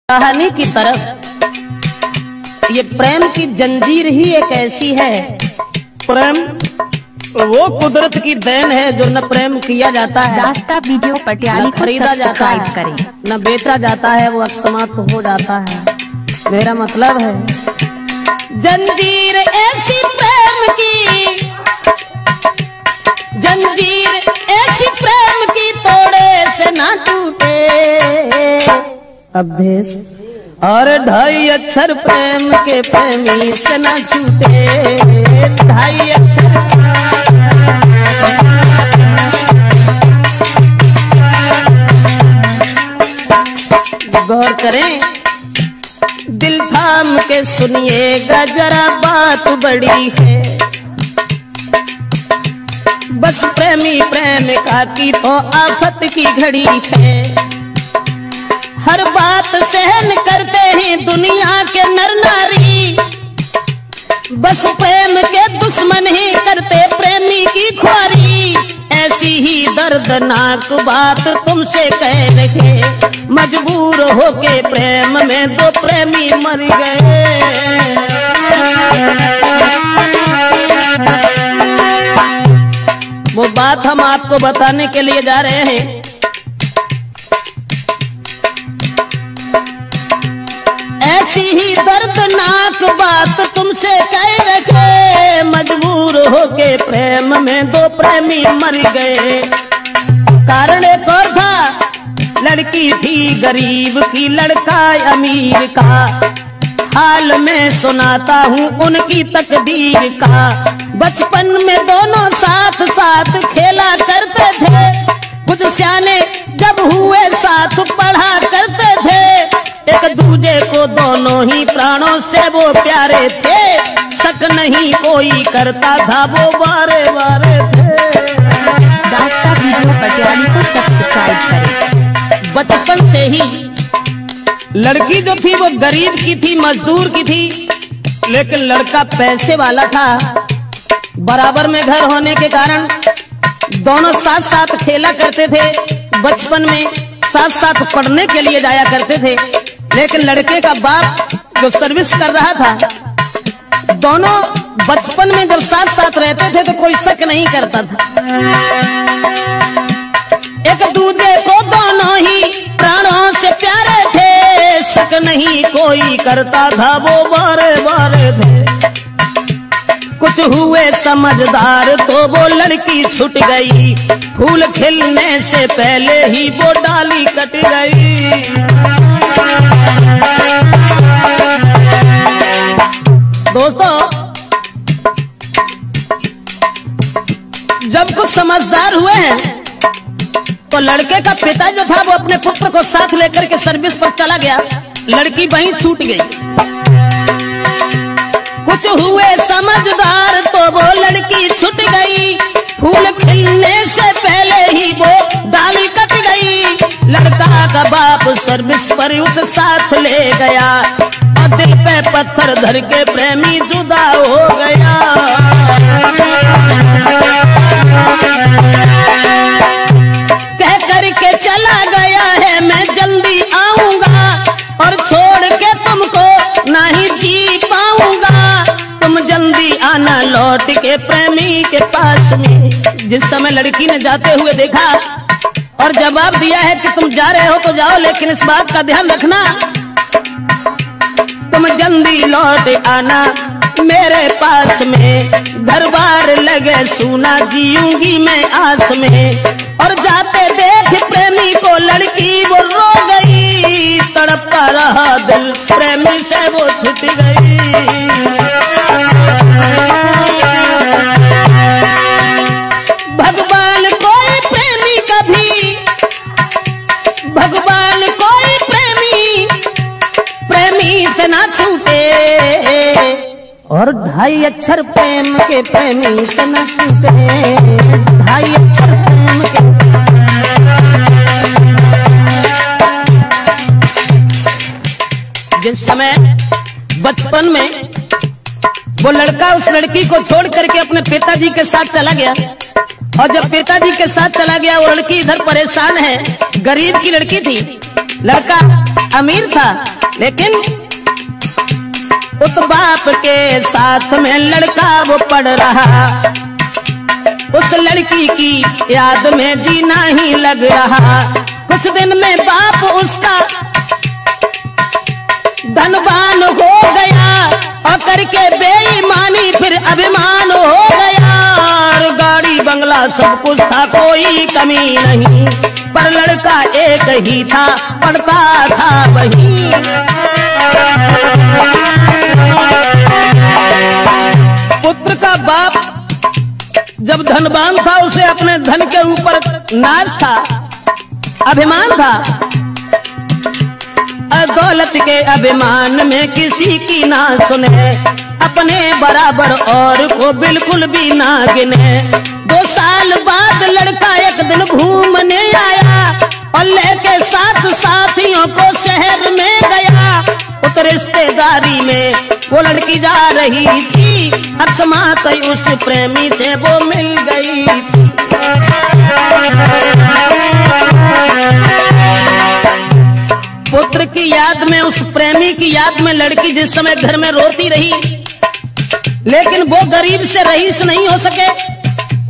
कहानी की तरफ ये प्रेम की जंजीर ही एक ऐसी है। प्रेम वो कुदरत की देन है जो न प्रेम किया जाता है, दास्ता वीडियो पटियाली खरीदा जाता है, करें न बेचा जाता है, वो समाप्त हो जाता है। मेरा मतलब है जंजीर ऐसी प्रेम की, जंजीर ऐसी प्रेम की तोड़े से ना टूटे। अभ्यस और 2.5 अक्षर प्रेम के प्रेमी से ना छूटे। 2.5 अक्षर गौर करें, दिल थाम के सुनिएगा जरा बात बड़ी है। बस प्रेमी प्रेमिका की तो आफत की घड़ी है। हर बात सहन करते हैं दुनिया के नर नारी, बस प्रेम के दुश्मन ही करते प्रेमी की ख्वारी। ऐसी ही दर्दनाक बात तुमसे कह रहे, मजबूर होके प्रेम में 2 प्रेमी मर गए। वो बात हम आपको बताने के लिए जा रहे हैं। ऐसी ही दर्दनाक बात तुमसे कह रखे, मजबूर होके प्रेम में 2 प्रेमी मर गए। कारण एक और था, लड़की थी गरीब की, लड़का अमीर का। हाल में सुनाता हूँ उनकी तकदीर का। बचपन में दोनों साथ साथ खेला करते थे, कुछ सियाने जब हुए साथ पढ़ा करते थे। एक दूजे को दोनों ही प्राणों से वो प्यारे थे, शक नहीं कोई करता था वो बारे बारे थे। दास्ता वीडियो पटियाली को सब्सक्राइब करें। बचपन से ही लड़की जो थी वो गरीब की थी, मजदूर की थी, लेकिन लड़का पैसे वाला था। बराबर में घर होने के कारण दोनों साथ साथ खेला करते थे। बचपन में साथ साथ पढ़ने के लिए जाया करते थे, लेकिन लड़के का बाप जो सर्विस कर रहा था, दोनों बचपन में जब साथ साथ रहते थे तो कोई शक नहीं करता था। एक दूसरे को दोनों ही प्राणों से प्यारे थे, शक नहीं कोई करता था वो बारे बारे थे। कुछ हुए समझदार तो वो लड़की छूट गई, फूल खिलने से पहले ही वो डाली कट गई। दोस्तों, जब कुछ समझदार हुए हैं तो लड़के का पिता जो था वो अपने पुत्र को साथ लेकर के सर्विस पर चला गया, लड़की वहीं छूट गई। कुछ हुए समझदार तो वो लड़की छूट गई, फूल खिलने से पहले ही वो डाली कट गई। लड़का का बाप सर्विस पर उसे साथ ले गया और दिल पे पत्थर धर के प्रेमी जुदा हो गया। कह करके चला गया है मैं जल्दी आऊंगा, और छोड़ के तुमको नहीं जी पाऊंगा। तुम जल्दी आना लौट के प्रेमी के पास में। जिस समय लड़की ने जाते हुए देखा और जवाब दिया है कि तुम जा रहे हो तो जाओ, लेकिन इस बात का ध्यान रखना तुम जल्दी लौट आना मेरे पास में। घर बार लगे सुना जीऊंगी मैं आस में। और जाते देख प्रेमी को लड़की वो रो गई, तड़पता रहा दिल प्रेमी से वो छूट गई। भगवान कोई प्रेमी कभी, भगवान कोई प्रेमी प्रेमी से ना छूटे। और 2.5 अक्षर प्रेम के प्रेमी से ना छूटे। 2.5 अक्षर प्रेम के। जिस समय बचपन में वो लड़का उस लड़की को छोड़ करके अपने पिताजी के साथ चला गया, और जब पिताजी के साथ चला गया, वो लड़की इधर परेशान है। गरीब की लड़की थी, लड़का अमीर था, लेकिन उस बाप के साथ में लड़का वो पढ़ रहा। उस लड़की की याद में जीना ही लग रहा। कुछ दिन में बाप उसका धनवान हो गया और करके बेईमानी फिर अभिमान हो गया। और गाड़ी बंगला सब कुछ था, कोई कमी नहीं, पर लड़का एक ही था, पढ़ता था वही। पुत्र का बाप जब धनवान था, उसे अपने धन के ऊपर नाज था, अभिमान था। दौलत के अभिमान में किसी की ना सुने, अपने बराबर और को बिल्कुल भी ना गिने। 2 साल बाद लड़का एक दिन घूमने आया और लेके 7 साथियों को शहर में गया। उस रिश्तेदारी में वो लड़की जा रही थी, अकस्मात उस प्रेमी से वो मिल गई। पुत्र की याद में, उस प्रेमी की याद में लड़की जिस समय घर में रोती रही, लेकिन वो गरीब से रईस नहीं हो सके।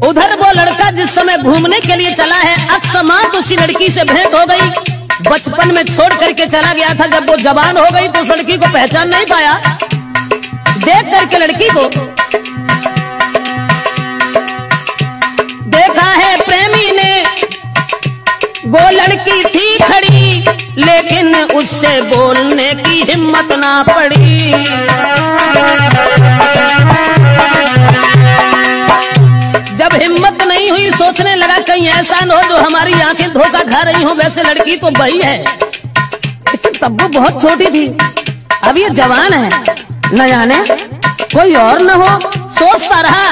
उधर वो लड़का जिस समय घूमने के लिए चला है, अकस्मात उसी लड़की से भेंट हो गई। बचपन में छोड़ करके चला गया था, जब वो जवान हो गई तो उस लड़की को पहचान नहीं पाया। देख करके लड़की को देखा है प्रेमी ने, वो लड़की थी खड़ी, लेकिन उससे बोलने की हिम्मत ना पड़ी। जब हिम्मत नहीं हुई, सोचने लगा कहीं ऐसा न हो जो हमारी आंखें धोखा खा रही हो। वैसे लड़की तो वही है, लेकिन तब वो बहुत छोटी थी, अब ये जवान है, न जाने कोई और न हो। सोचता रहा,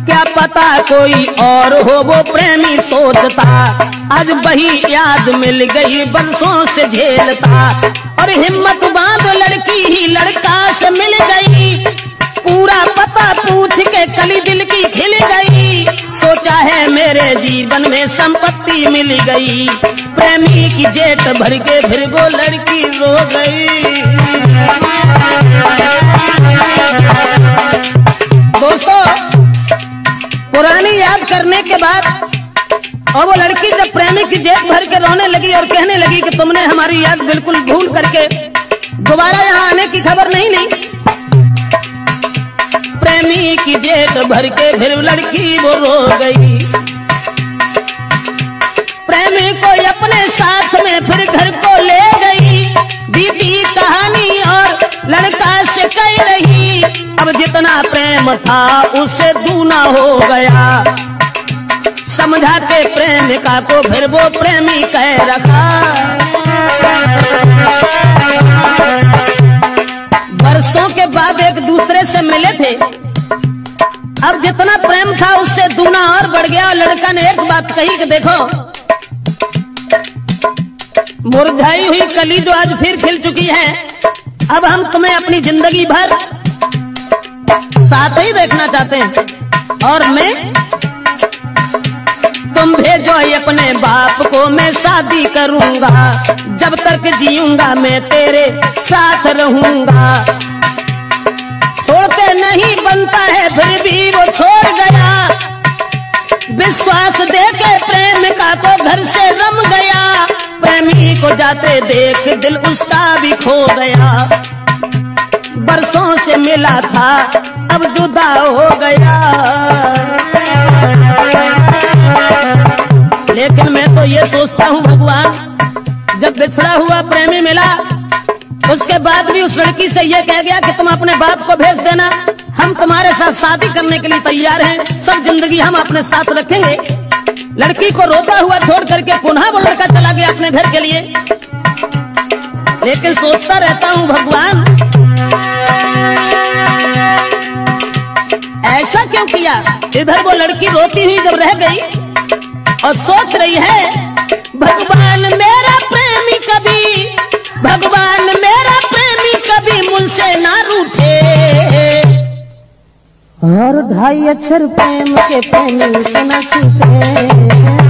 क्या पता कोई और हो, वो प्रेमी सोचता। आज वही याद मिल गई, बरसों से झेलता, और हिम्मत बांध लड़की ही लड़का से मिल गई। पूरा पता पूछ के कली दिल की खिल गई, सोचा है मेरे जीवन में संपत्ति मिल गई। प्रेमी की जेठ भर के फिर वो लड़की रो गई। दोस्तों, पुरानी याद करने के बाद और वो लड़की जब प्रेमी की जेब भर के रोने लगी और कहने लगी कि तुमने हमारी याद बिल्कुल भूल करके दोबारा यहाँ आने की खबर नहीं ली। प्रेमी की जेब भर के फिर लड़की वो रो गई। प्रेमी को अपने साथ में फिर घर को ले गई। बीती कहानी और लड़का से कह रही, अब जितना प्रेम था उससे दूना हो गया। समझा के प्रेमिका को फिर वो प्रेमी कह रखा। वर्षों के बाद एक दूसरे से मिले थे, अब जितना प्रेम था उससे दूना और बढ़ गया। और लड़का ने एक बात कही कि देखो, मुरझाई हुई कली जो आज फिर खिल चुकी है, अब हम तुम्हें अपनी जिंदगी भर साथ ही देखना चाहते हैं। और मैं, तुम भेजो अपने बाप को, मैं शादी करूंगा। जब तक जीऊंगा मैं तेरे साथ रहूंगा। छोड़ते नहीं बनता है, फिर भी वो छोड़ गया। विश्वास देके प्रेमिका को घर से रम गया। प्रेमी को जाते देख दिल उसका भी खो गया। बरसों से मिला था, अब जुदा हो गया। लेकिन मैं तो ये सोचता हूँ भगवान, जब बिछड़ा हुआ प्रेमी मिला, उसके बाद भी उस लड़की से ये कह गया कि तुम अपने बाप को भेज देना, हम तुम्हारे साथ शादी करने के लिए तैयार हैं, सब जिंदगी हम अपने साथ रखेंगे। लड़की को रोता हुआ छोड़ करके पुनः वो लड़का चला गया अपने घर के लिए। लेकिन सोचता रहता हूँ भगवान, ऐसा क्यों किया? इधर वो लड़की रोती हुई जब रह गई और सोच रही है, भगवान मेरा प्रेमी कभी, भगवान मेरा प्रेमी कभी मुझसे ना रूठे। और ढाई अक्षर प्रेम के प्रेमी सुन चुके